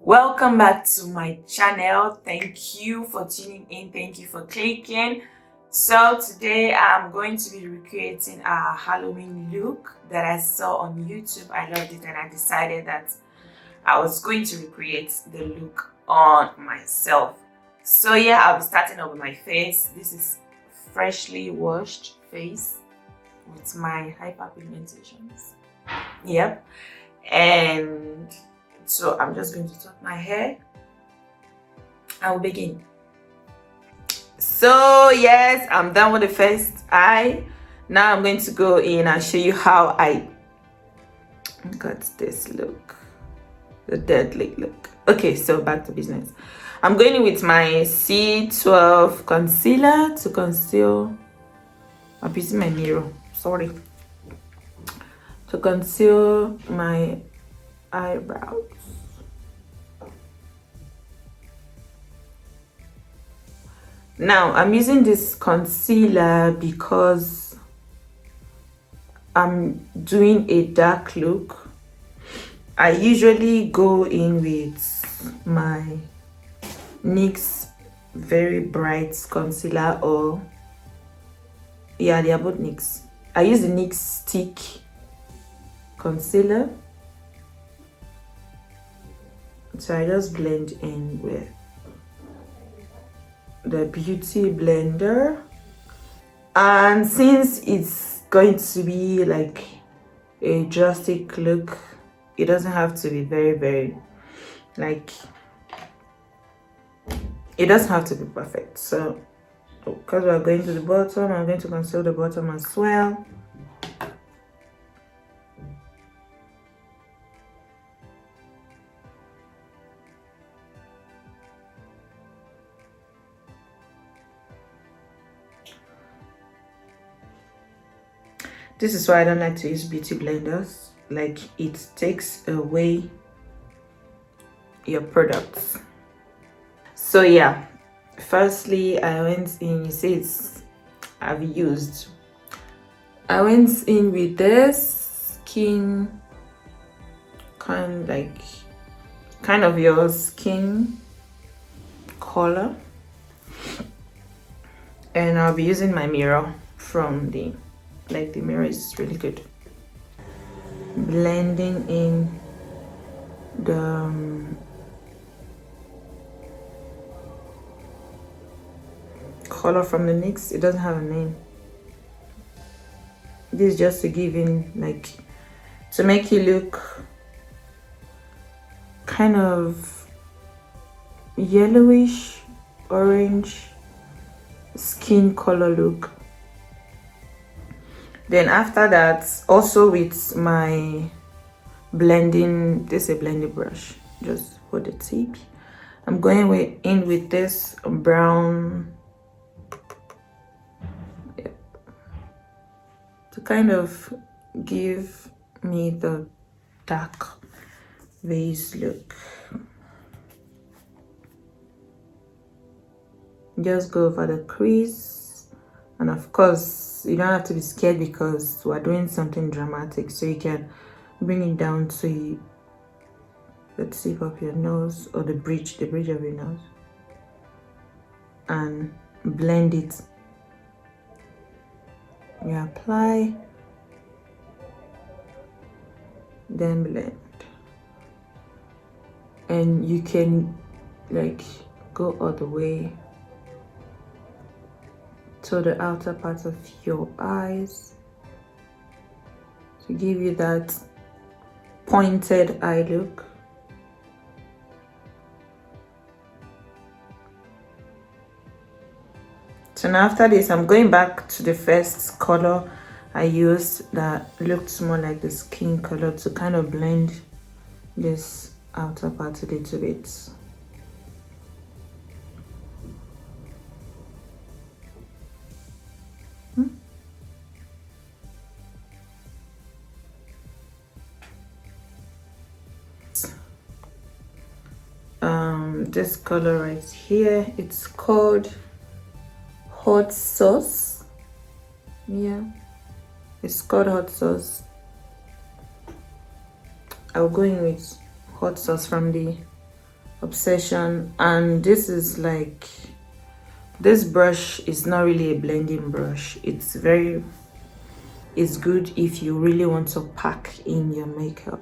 Welcome back to my channel. Thank you for tuning in. Thank you for clicking. So today I'm going to be recreating a Halloween look that I saw on YouTube. I loved it and I decided that I was going to recreate the look on myself. So yeah, I'll be starting off with my face. This is freshly washed face with my hyperpigmentations. Yep. And so I'm just going to tuck my hair. I will begin. So yes, I'm done with the first eye. Now I'm going to go in and show you how I got this look, the deadly look. Okay, so back to business. I'm going in with my C12 concealer to conceal. I'm using my mirror, sorry, to conceal my eyebrows. Now I'm using this concealer because I'm doing a dark look. I usually go in with my NYX very bright concealer, or yeah, they are both NYX. I use the NYX stick concealer, so I just blend in with the beauty blender. And since it's going to be like a drastic look, it doesn't have to be very like, it doesn't have to be perfect. So because we're going to the bottom, I'm going to conceal the bottom as well. This is why I don't like to use beauty blenders. Like, it takes away your products. So yeah, firstly I went in, you see it's I've used, I went in with this skin kind of your skin color, and I'll be using my mirror from the mirror is really good. Blending in the color from the NYX. It doesn't have a name. This is just to give in, to make you look kind of yellowish orange skin color look. Then after that, also with my blending, this is a blending brush, just for the tip, I'm going in with this brown, to kind of give me the dark base look. Just go over the crease, and of course you don't have to be scared because we're doing something dramatic, so you can bring it down to the tip of your nose, or the bridge of your nose, and blend it. You apply, then blend, and you can go all the way to the outer part of your eyes to give you that pointed eye look. So now after this, I'm going back to the first color I used that looked more like the skin color, to kind of blend this outer part a little bit. This color right here, it's called hot sauce. Yeah, it's called hot sauce. I'll go in with hot sauce from the Obsession. And this is like, this brush is not really a blending brush. It's good if you really want to pack in your makeup,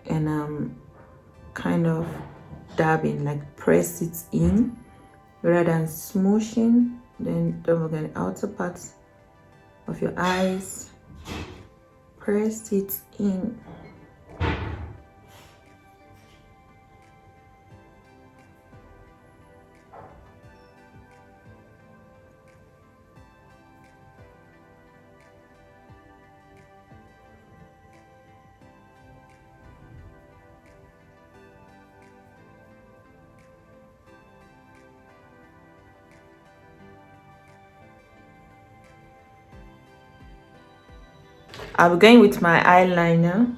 and kind of dabbing, like press it in rather than smooshing. Then don't forget the outer parts of your eyes, press it in. I'll be going with my eyeliner,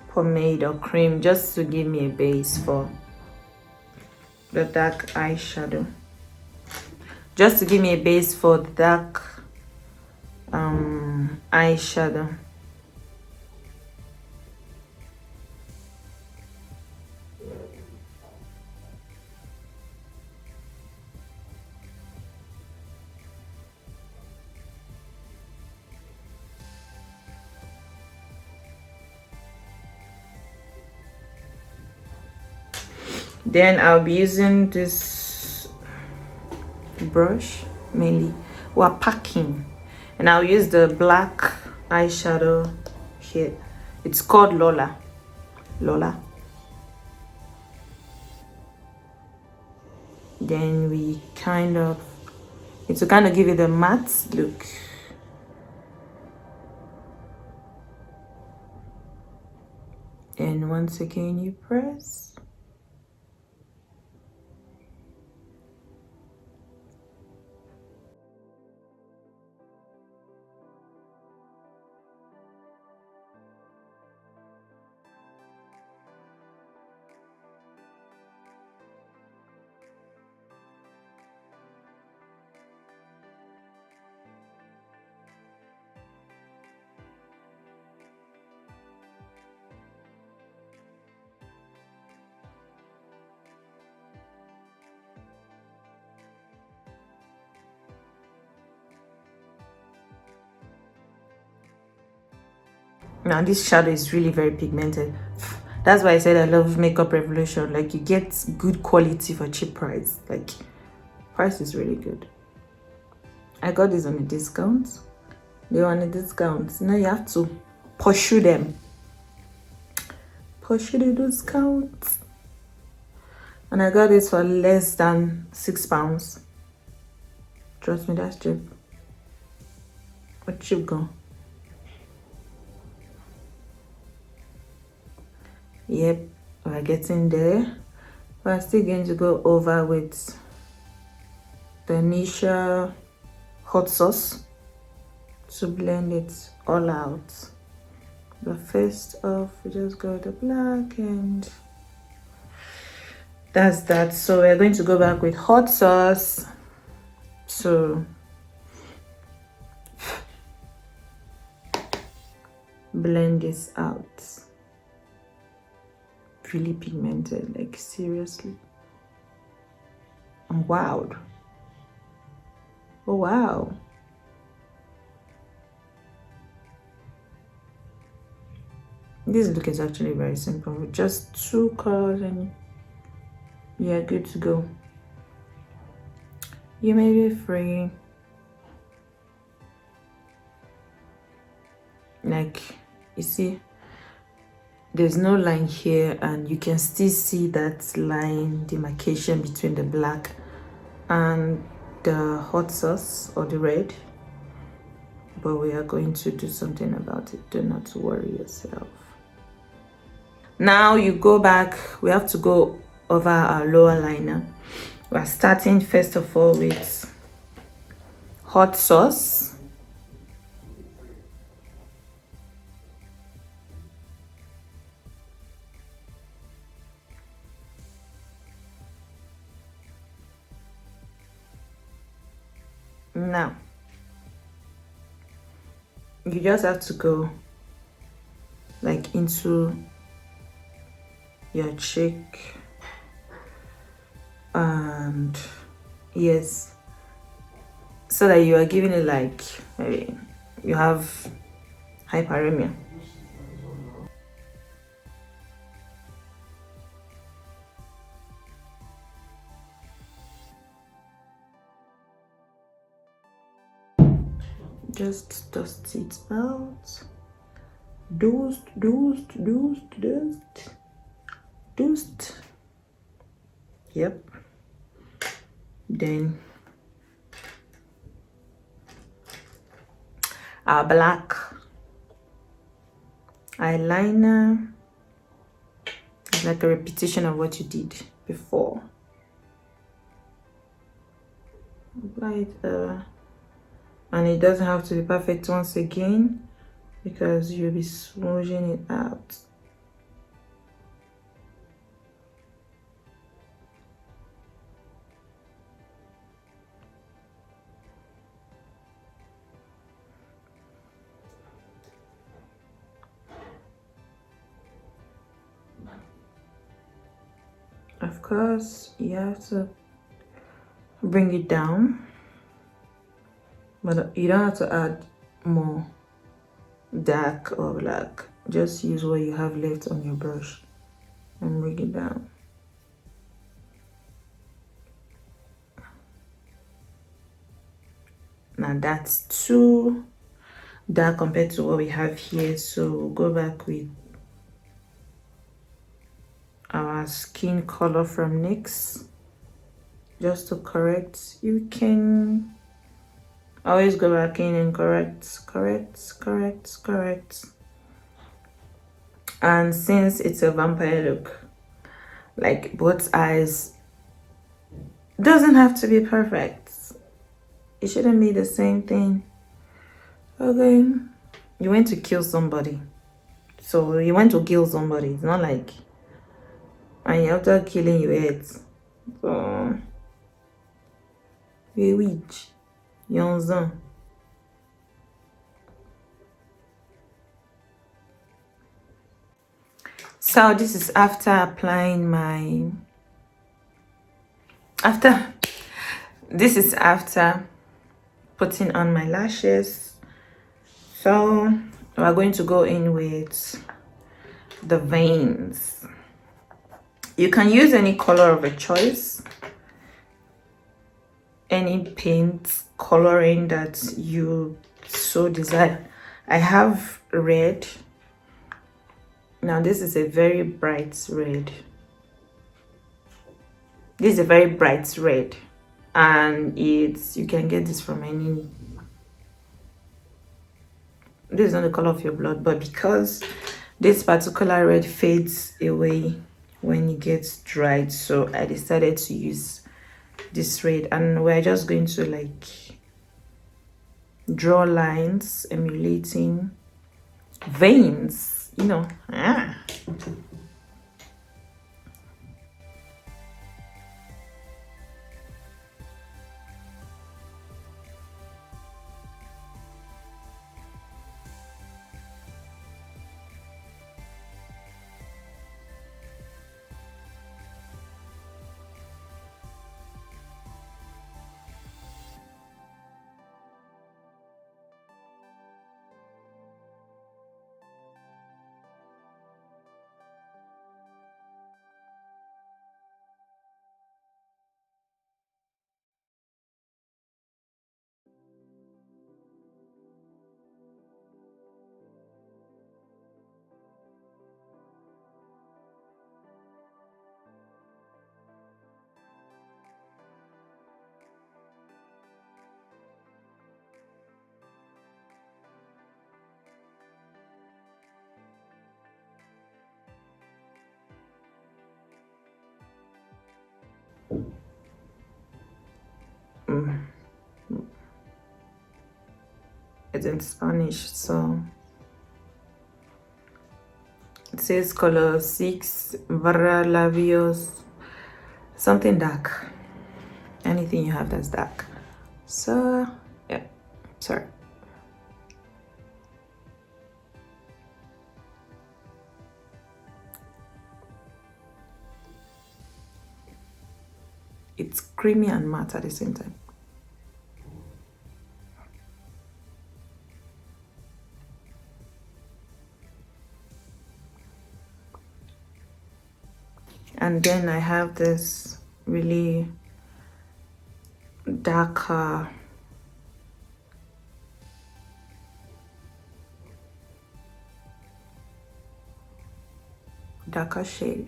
pomade or cream, just to give me a base for the dark eyeshadow. Just to give me a base for the dark eyeshadow. Then I'll be using this brush mainly while packing, and I'll use the black eyeshadow here. It's called Lola. Then we kind of, it's to kind of give it a matte look. And once again you press. Now this shadow is really very pigmented. That's why I said I love Makeup Revolution. Like, you get good quality for cheap price. Like, price is really good. I got this on a discount. They were on a discount. Now you have to pursue them. Pursue the discount. And I got this for less than £6. Trust me, that's cheap. What cheap go? Yep, we're getting there. We're still going to go over with the initial hot sauce to blend it all out. But first off, we just go with the black, and that's that. So we're going to go back with hot sauce. So blend this out. Really pigmented, like seriously. I'm wowed. Oh wow. This look is actually very simple, with just 2 colors and you're good to go. You may be free. Like, you see, there's no line here, and you can still see that line demarcation between the black and the hot sauce or the red. But we are going to do something about it. Do not worry yourself. Now you go back, we have to go over our lower liner. We're starting first of all with hot sauce. Now you just have to go like into your cheek, and yes, so that you are giving it like maybe you have hyperemia. Just dust it out. Dust. Yep. Then our black eyeliner is like a repetition of what you did before. Apply it, and it doesn't have to be perfect once again because you'll be smoothing it out. Of course, you have to bring it down, but you don't have to add more dark or black. Just use what you have left on your brush and bring it down. Now that's too dark compared to what we have here, so we'll go back with our skin color from NYX just to correct. You can always go back in and correct. And since it's a vampire look, like both eyes doesn't have to be perfect. It shouldn't be the same thing. Okay, you went to kill somebody, so you went to kill somebody. It's not like, and after killing you ate. So you're a witch. You understand? So this is after applying my this is after putting on my lashes. So we're going to go in with the veins. You can use any color of a choice, any paint coloring that you so desire. I have red. Now this is a very bright red. This is a very bright red, and you can get this from any. This is not the color of your blood, but because this particular red fades away when it gets dried, so I decided to use this red, and we're just going to like draw lines emulating veins, you know. It's in Spanish, so it says color 6 barra labios, something dark, anything you have that's dark. So yeah, sorry. it's creamy and matte at the same time. And then I have this really darker shade.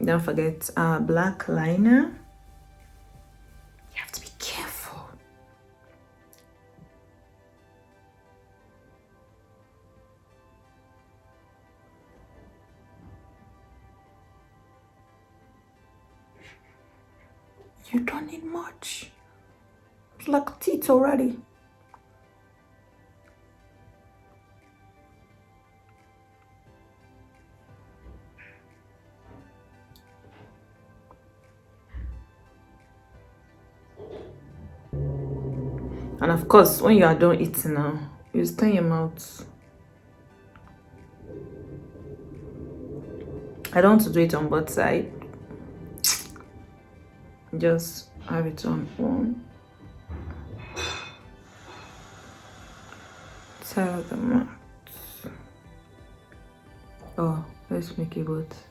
Don't forget black liner. You have to be careful. You don't need much. It's like teeth already. And of course, when you are done eating now, you stain your mouth. I don't want to do it on both sides. Just have it on one side of the mouth. Oh, let's make it both,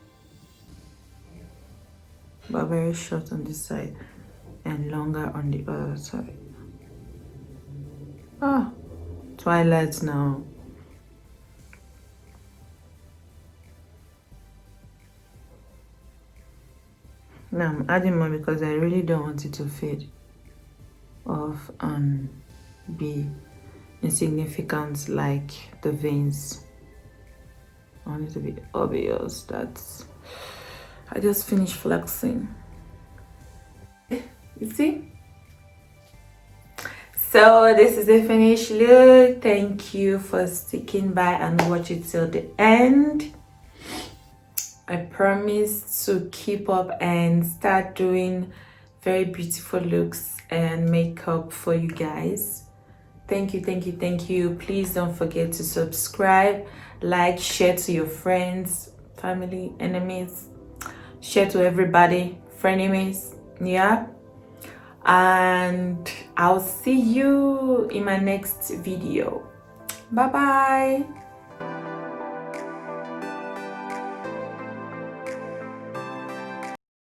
but very short on this side and longer on the other side. Ah, twilight now. Now I'm adding more because I really don't want it to fade off and be insignificant like the veins. I want it to be obvious that I just finished flexing. You see? So this is the finished look. Thank you for sticking by and watch it till the end. I promise to keep up and start doing very beautiful looks and makeup for you guys. Thank you, thank you, thank you. Please don't forget to subscribe, like, share to your friends, family, enemies, share to everybody, frenemies, yeah. And I'll see you in my next video. Bye bye.